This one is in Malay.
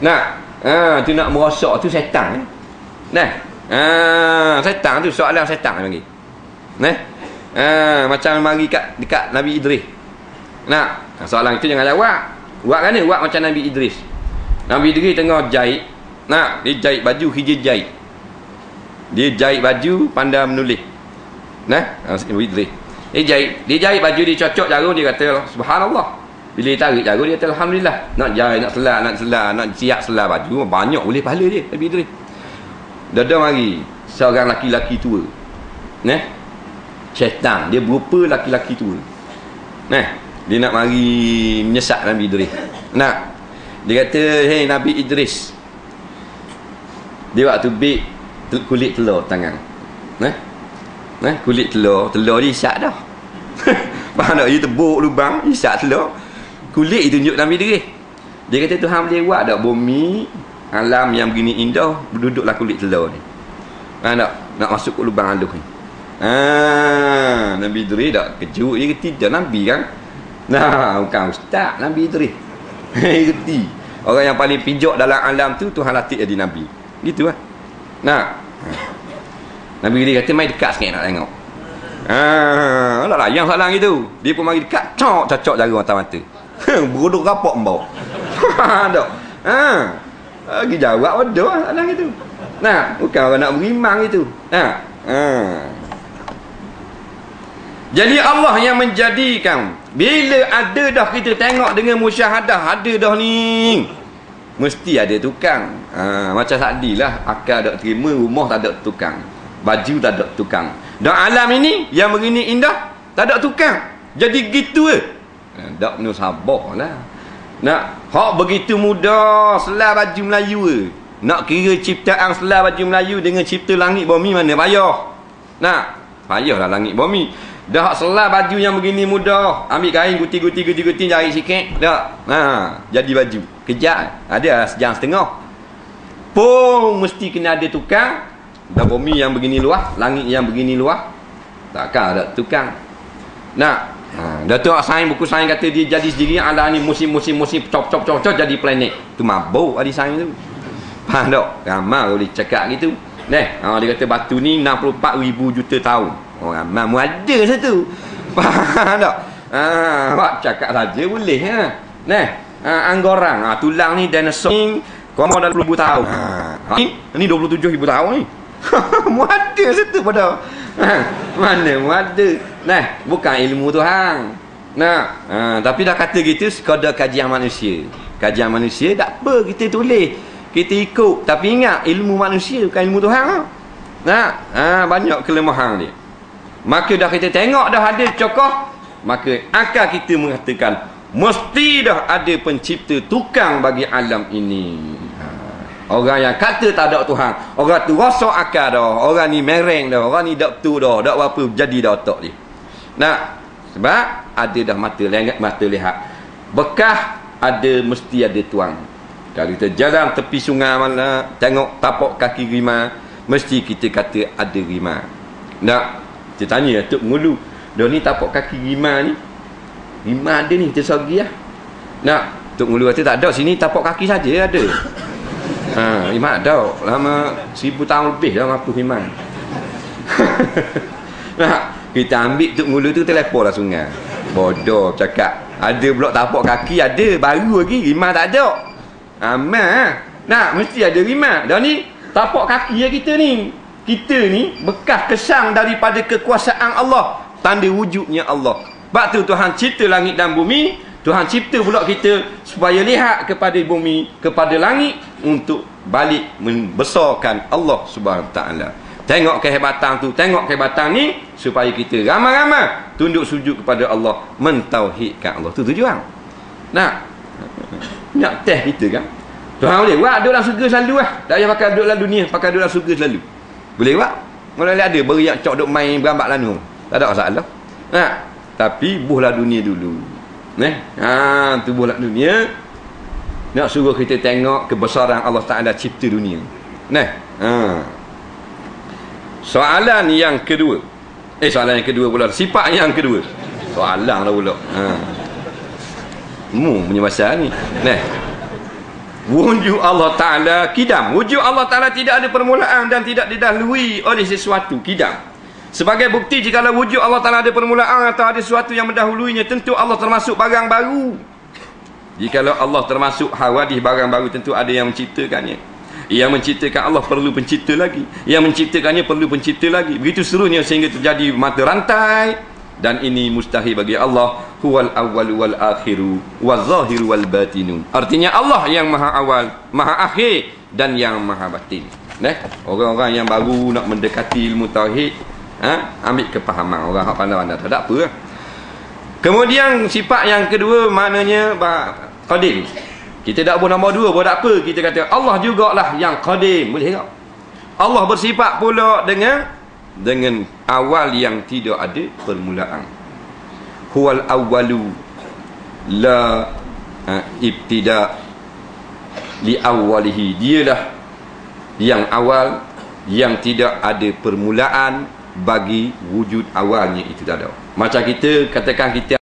Nak tu nak merosak tu setan. Nah. Setan tu soalan setan panggil. Nah. Macam mari dekat Nabi Idris. Nak, soalan itu jangan jawab. Buat kan ni? Buat macam Nabi Idris. Nabi Idris tengah jahit. Nak, dia jahit baju, hijau jahit. Dia jahit baju, pandai menulis. Nah, Nabi Idris. Dia jahit baju, dia cocok jarum, dia kata subhanallah. Bila dia tarik jarum, dia kata alhamdulillah. Nak jahit, nak selah, nak siap selah baju, banyak boleh pahala dia Nabi Idris. Dada mari seorang laki-laki tua. Nah, syaitan, dia berupa laki-laki tua. Nah, dia nak mari menyesak Nabi Idris. Nak, dia kata, hey Nabi Idris, dia waktu bik kulit telur tangan. Nah, kulit telur dia isap dah. Faham tak? Dia tebuk lubang, isap telur. Kulit itu tunjuk Nabi Idris. Dia kata Tuhan boleh buat tak bumi alam yang begini indah berduduklah kulit telur ni. Nak masuk ke lubang halus ni. Nabi Idris tak kejut. Dia kata tidak Nabi kan. Bukan ustaz Nabi Idris. Dia kata orang yang paling pijak dalam alam tu Tuhan latih jadi Nabi. Gitu lah. Nabi Idris kata mai dekat sikit nak tengok. Tak layan soalan gitu. Dia pun mari dekat, cocok jarum atas mata. Berodok rapak mbau. Tak. Lagi jawab bodoh soalan gitu. Bukan orang nak berimang gitu. Jadi Allah yang menjadikan. Bila ada dah kita tengok dengan musyahadah, ada dah ni, mesti ada tukang. Macam tadi lah, akal tak terima, rumah tak ada tukang, baju tak ada tukang. Dan alam ini yang begini indah tak ada tukang. Jadi gitu tak penuh sabar lah. Nak hak begitu mudah selah baju Melayu nak kira ciptaan selah baju Melayu dengan cipta langit bumi mana payah. Payahlah langit bumi. Dah selah baju yang begini mudah. Ambil kain guti jari sikit dak. Jadi baju. Kejap ada sejam setengah. Pun mesti kena ada tukang. Dah bumi yang begini luas, langit yang begini luas, takkan ada tukang. Datuk sains, buku sains kata dia jadi sendiri alam ni musim cop jadi planet. Tu mabuk ahli sains tu. Faham tak? Ramai boleh cakap gitu. Dia kata batu ni 64,000 juta tahun. Ramai mu ada satu. Faham tak? Buat cakap saja boleh anggorang, tulang ni dinosaur ni komo dah 20,000 tahun. Ni 27,000 tahun ni. Mu ada satu pada. Mana mu ada. Bukan ilmu Tuhan. Tapi dah kata gitu sekadar kajian manusia. Kajian manusia tak apa kita tulis, kita ikut. Tapi ingat ilmu manusia bukan ilmu Tuhan. Banyak kelemahan dia. Maka dah kita tengok dah ada cokoh, maka akal kita mengatakan mesti dah ada pencipta tukang bagi alam ini. Orang yang kata tak ada Tuhan, orang tu rosak akal dah, orang ni mereng dah, orang ni tak betul dah, tak apa jadi dah otak dia. Sebab ada dah mata lihat. Bekah ada, mesti ada tuang. Kalau kita jalan tepi sungai mana, tengok tapak kaki rimah, mesti kita kata ada rimah. Kita tanya Tok Ngulu, dah ni tapak kaki rimah ni, rimah ada ni, kita sagi lah. Tok Ngulu kata tak ada, sini tapak kaki saja ada. Rimah ada lama 1000 tahun lebih dah ngapuh rimah. Kita ambil Tok Ngulu tu, telefon lah sungai. Bodoh cakap ada blok tapak kaki, ada baru lagi, rimah tak ada. Mesti ada rimah. Dah ni tapak kaki kita ni, bekas kesang daripada kekuasaan Allah, tanda wujudnya Allah. Sebab tu Tuhan cipta langit dan bumi. Tuhan cipta pula kita supaya lihat kepada bumi, kepada langit, untuk balik membesarkan Allah Subhanahu Wa Taala. Tengok kehebatan tu, tengok kehebatan ni, supaya kita ramai-ramai tunduk sujud kepada Allah, mentauhidkan Allah. Tu tujuan. Nak test kita kan. Tuhan boleh buat duduk dalam surga selalu lah. Tak payah pakai duduk dalam dunia, pakai duduk dalam surga selalu. Boleh buat. Boleh ada beriak cok duk main berambat lanu. Tak ada masalah. Tapi buhlah dunia dulu. Tubuhlah dunia. Nak suruh kita tengok kebesaran Allah Ta'ala cipta dunia. Soalan yang kedua. Soalan yang kedua pula. Sifat yang kedua. Soalan lah pula. Punya masa ni. Wujud Allah Ta'ala kidam. Wujud Allah Ta'ala tidak ada permulaan dan tidak didahului oleh sesuatu. Kidam. Sebagai bukti jika wujud Allah Ta'ala ada permulaan atau ada sesuatu yang mendahuluinya, tentu Allah termasuk barang baru. Jika Allah termasuk hawadih barang baru, tentu ada yang menciptakannya. Yang menciptakan Allah perlu pencipta lagi. Yang menciptakannya perlu pencipta lagi. Begitu seterusnya sehingga terjadi mata rantai. Dan ini mustahil bagi Allah. Huwal awwalu wal akhiru wal zahiru wal batinu. Artinya Allah yang maha awal, maha akhir dan yang maha batin. Orang-orang yang baru nak mendekati ilmu tauhid, ambil kepahaman orang hak pandai-pandai tak ada apa. Kemudian sifat yang kedua maknanya qadim. Kita tak boleh nombor dua, boleh tak apa. Kita kata Allah jugalah yang qadim. Boleh tak? Allah bersifat pula dengan awal yang tidak ada permulaan. Huwal awwalu la ibtida li awwalihi. Dialah yang awal yang tidak ada permulaan bagi wujud awalnya itu tak ada. Macam kita katakan kita